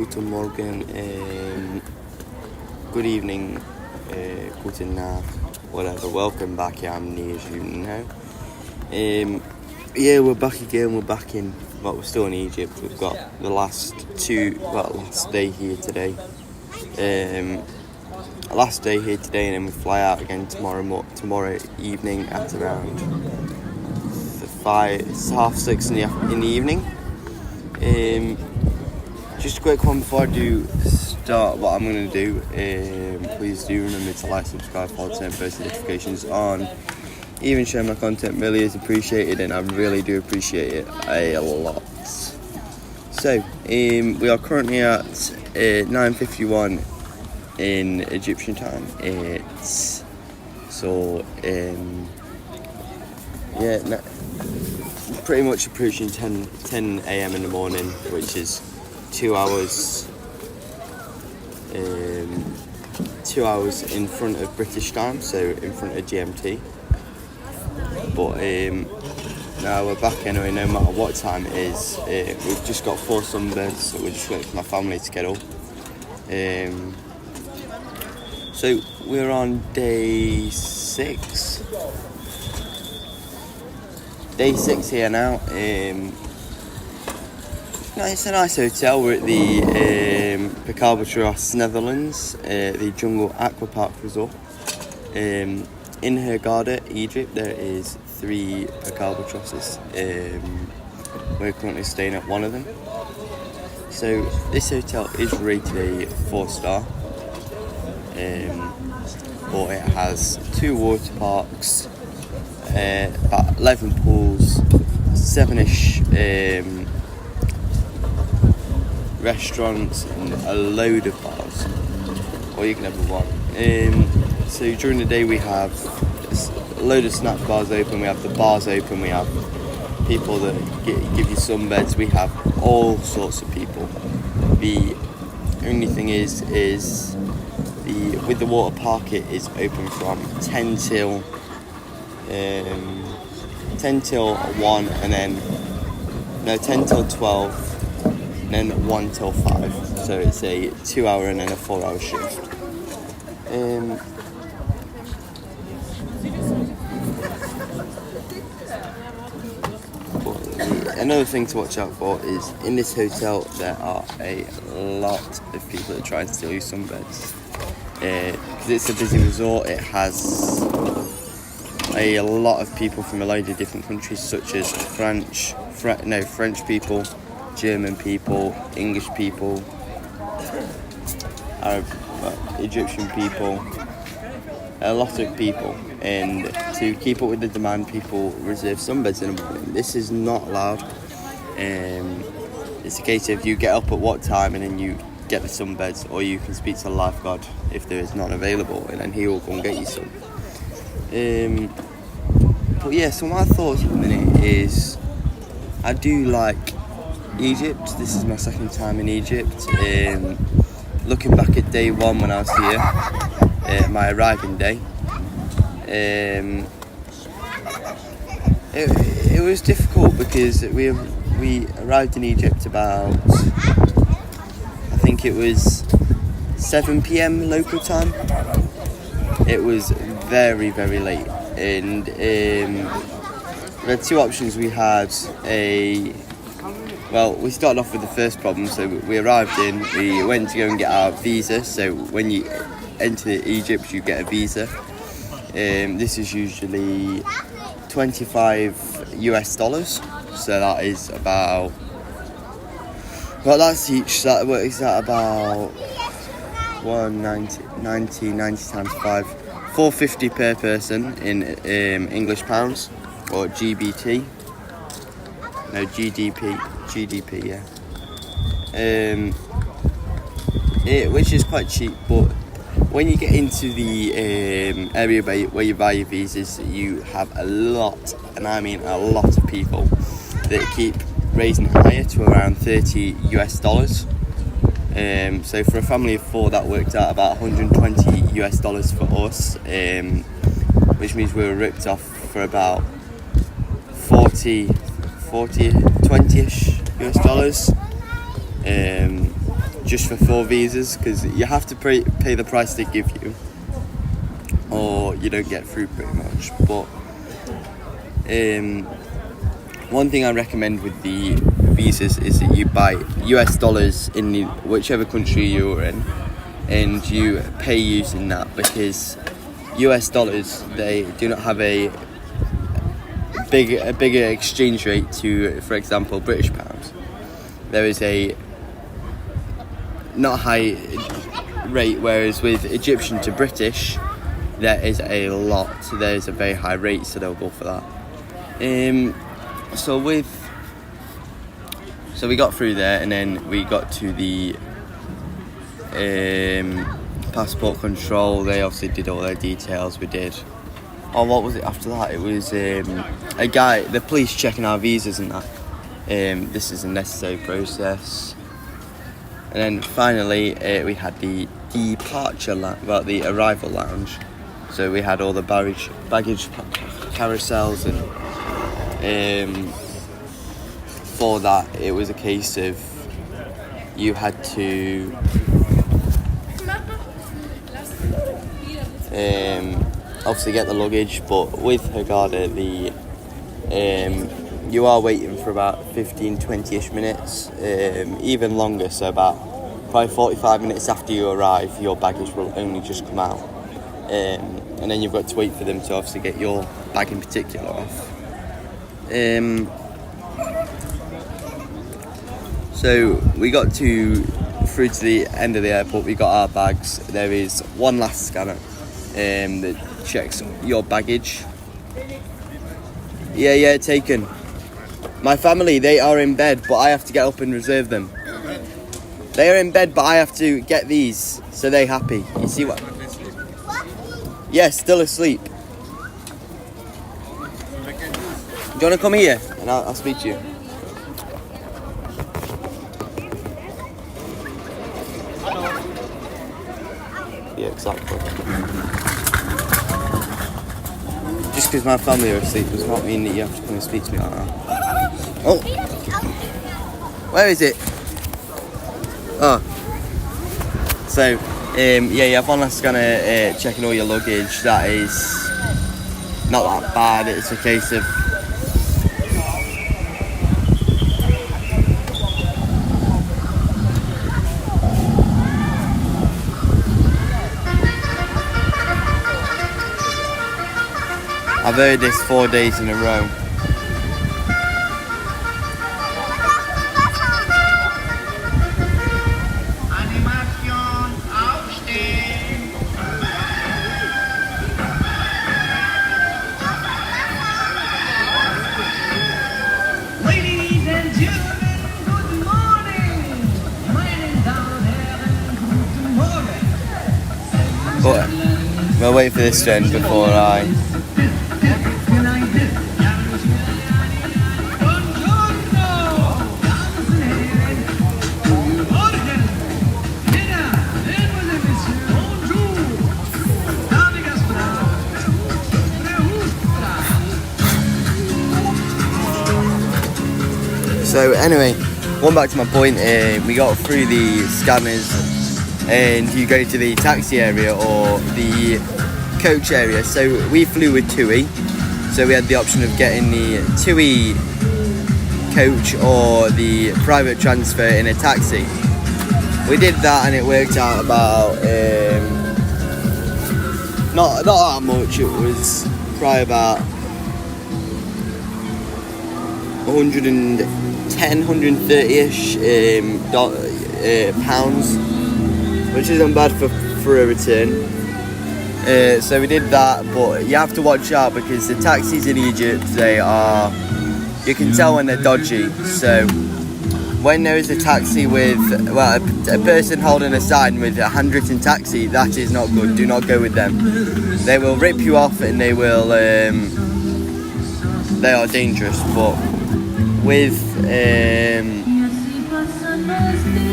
Guten Morgen, good evening, guten Nacht, whatever. Welcome back. Yeah, I'm near you now. Yeah, we're back again. We're back in, well, we're still in Egypt. We've got the last day here today. Last day here today, and then we fly out again tomorrow evening at around 5:30 in the evening. Just a quick one before I do start what I'm going to do. Please do remember to like, subscribe, follow, turn post notifications on. Even share my content really is appreciated, and I really do appreciate it a lot. So, we are currently at 9:51 in Egyptian time. It's pretty much approaching 10 a.m. in the morning, which is 2 hours. 2 hours in front of British time, so in front of GMT. But now we're back anyway, no matter what time it is. We've just got 4 sunbeds, so we're just waiting for my family to get up. So we're on day 6. Day 6 here now. It's a nice hotel. We're at the Pekalbatros, Netherlands, the Jungle Aqua Park Resort. In Hurghada, Egypt, there is 3 Pekalbatrosses. We're currently staying at one of them. So this hotel is rated a 4-star. But it has 2 water parks, about 11 pools, 7-ish restaurants, and a load of bars, or you can ever want. So during the day we have a load of snack bars open, we have the bars open, we have people that give you sunbeds, we have all sorts of people. The only thing is with the water park, it is open from 10 till 1, and then 10 till 12, and then 1 till 5. So it's a 2-hour and then a 4-hour shift. Another thing to watch out for is in this hotel there are a lot of people that try and steal you sunbeds. Because it's a busy resort, it has a lot of people from a load of different countries, such as French people, German people, English people, Arab, Egyptian people, a lot of people. And to keep up with the demand, people reserve sunbeds in the morning. This is not allowed. It's a case of you get up at what time and then you get the sunbeds, or you can speak to the lifeguard if there is none available, and then he will go and get you some. But yeah, so my thoughts at the minute is I do like Egypt. This is my second time in Egypt. Looking back at day 1 when I was here, my arriving day, it was difficult because we arrived in Egypt about, I think it was 7 p.m. local time. It was very, very late, and we had 2 options. We started off with the first problem. So we arrived in, we went to go and get our visa. So when you enter Egypt, you get a visa. This is usually $25. So that is about, that's each. That works out about 90 times 5, $4.50 per person in English pounds, or GBP. No, GDP, yeah. Which is quite cheap, but when you get into the area where you buy your visas, you have a lot, and I mean a lot of people that keep raising it higher to around $30. So for a family of 4, that worked out about $120 for us, which means we were ripped off for about 20-ish US dollars. just for 4 visas, because you have to pay the price they give you, or you don't get through pretty much. But one thing I recommend with the visas is that you buy US dollars in whichever country you're in, and you pay using that, because US dollars, they do not have a bigger exchange rate to, for example, British pounds. There is a not high rate, whereas with Egyptian to British, there is a lot. There's a very high rate, so they'll go for that. So we got through there, and then we got to the passport control. They obviously did all their details. We did. Oh, what was it after that? It was a guy, the police checking our visas and that. This is a necessary process. And then finally, we had the departure the arrival lounge. So we had all the baggage carousels, and for that, it was a case of you had to obviously get the luggage, but with Hurghada, you are waiting for about 15-20ish minutes, even longer, so about probably 45 minutes after you arrive, your baggage will only just come out, and then you've got to wait for them to obviously get your bag in particular off. So we got through to the end of the airport. We got our bags. There is one last scanner that checks your baggage. Yeah, taken. My family, they are in bed, but I have to get up and reserve them. They are in bed, but I have to get these, so they're happy. You see what? Yeah, still asleep. Do you want to come here? And I'll speak to you. Yeah, exactly. Just because my family are asleep does not mean that you have to come and speak to me like that. Oh! Where is it? Oh. So, yeah, you have one last scanner checking all your luggage. That is not that bad. It's a case of I've heard this 4 days in a row. Ladies and gentlemen, good morning. Meine Damen und Herren, guten Morgen. But we'll wait for this to end before I... So anyway, going back to my point, we got through the scanners and you go to the taxi area or the coach area. So we flew with TUI, so we had the option of getting the TUI coach or the private transfer in a taxi. We did that and it worked out about, not that much, it was probably about 130-ish pounds, which isn't bad for a return. So we did that, but you have to watch out because the taxis in Egypt, you can tell when they're dodgy. So when there is a taxi with, a person holding a sign with a handwritten taxi, that is not good. Do not go with them. They will rip you off and they are dangerous. But with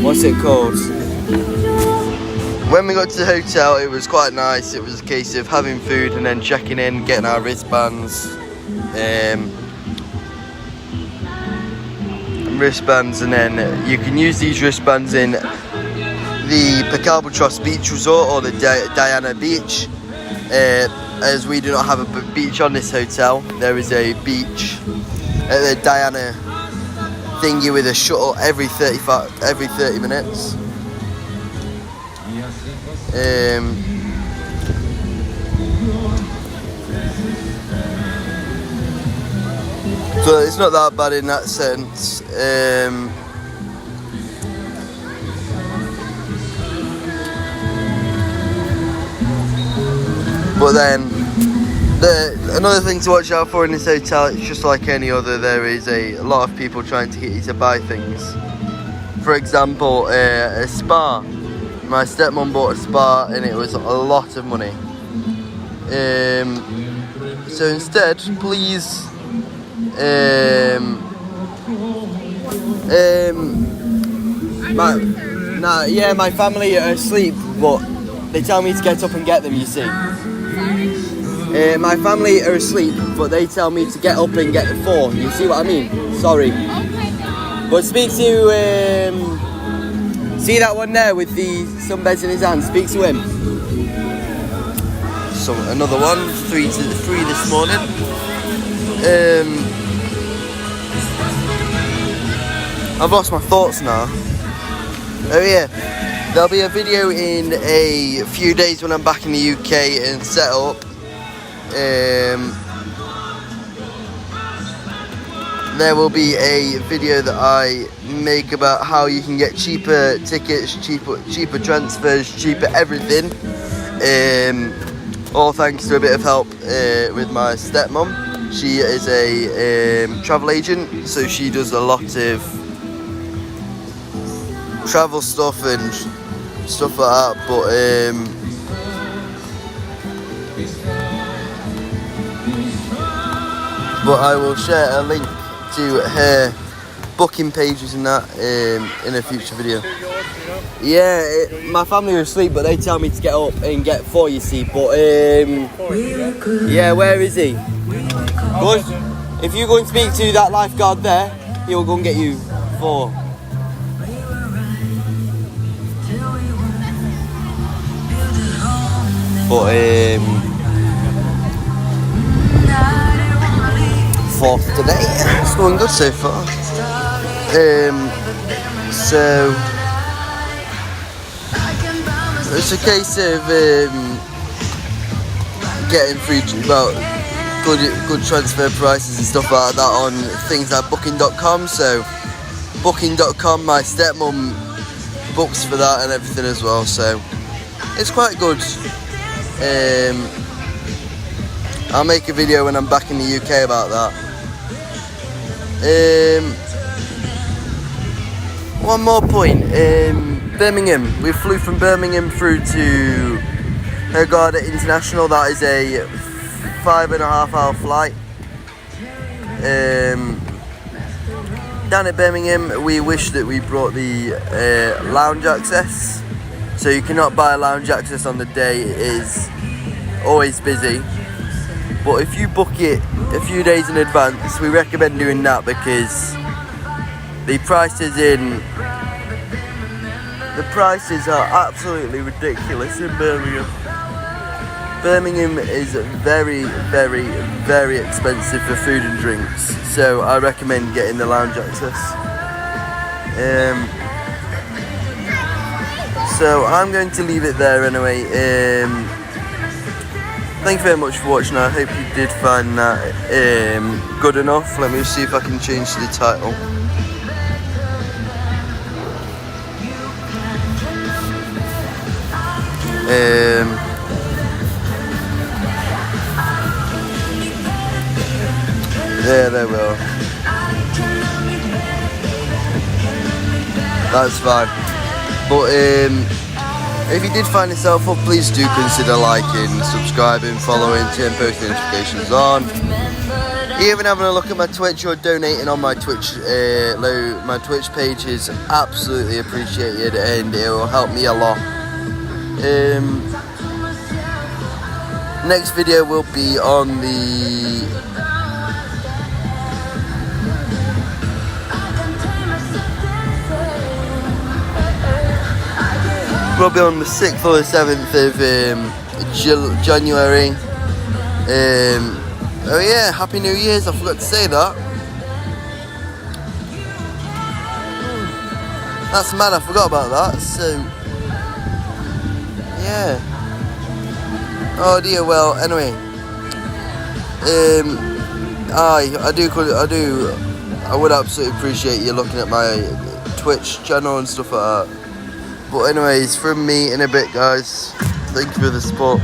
what's it called? When we got to the hotel, it was quite nice. It was a case of having food and then checking in, getting our wristbands, and then you can use these wristbands in the Pekalbutros Beach Resort, or the Diana Beach. As we do not have a beach on this hotel, there is a beach at the Diana thingy with a shuttle every 30 minutes. So it's not that bad in that sense. But then, another thing to watch out for in this hotel, it's just like any other, there is a lot of people trying to get you to buy things. For example, a spa. My stepmom bought a spa and it was a lot of money. So instead, please, my family are asleep, but they tell me to get up and get them, you see. My family are asleep, but they tell me to get up and get the 4. You see what I mean? Sorry. But speak to, see that one there with the sunbeds in his hand? Speak to him. So another one, 3 this morning. I've lost my thoughts now. Oh yeah, there'll be a video in a few days when I'm back in the UK and set up. There will be a video that I make about how you can get cheaper tickets, cheaper transfers, cheaper everything. All thanks to a bit of help with my stepmom. She is a travel agent, so she does a lot of travel stuff and stuff like that. But I will share a link to her booking pages and that in a future video. Yeah, my family are asleep, but they tell me to get up and get 4, you see. But yeah, where is he? Good. If you go and speak to that lifeguard there, he will go and get you 4. But 4th today. It's going good so far. So it's a case of getting good transfer prices and stuff like that on things like Booking.com. So Booking.com, my stepmom books for that and everything as well. So it's quite good. I'll make a video when I'm back in the UK about that. One more point. Birmingham. We flew from Birmingham through to Hurghada International. That is a 5.5-hour flight. Down at Birmingham, we wish that we brought the lounge access. So you cannot buy lounge access on the day. It is always busy. But if you book it a few days in advance, we recommend doing that because the prices are absolutely ridiculous in Birmingham. Birmingham is very, very, very expensive for food and drinks, so I recommend getting the lounge access. So I'm going to leave it there anyway. Thank you very much for watching. I hope you did find that good enough. Let me see if I can change the title. Yeah, there we are. That's fine. But if you did find this helpful, please do consider liking, subscribing, following, turn post notifications on. Even having a look at my Twitch or donating on my Twitch page is absolutely appreciated, and it will help me a lot. Next video will be on the will be on the 6th or the 7th of January. Oh yeah, Happy New Year's, I forgot to say that. That's mad, I forgot about that, so... Yeah. Oh dear, well, anyway. I would absolutely appreciate you looking at my Twitch channel and stuff like that. But anyways, from me in a bit, guys. Thank you for the support.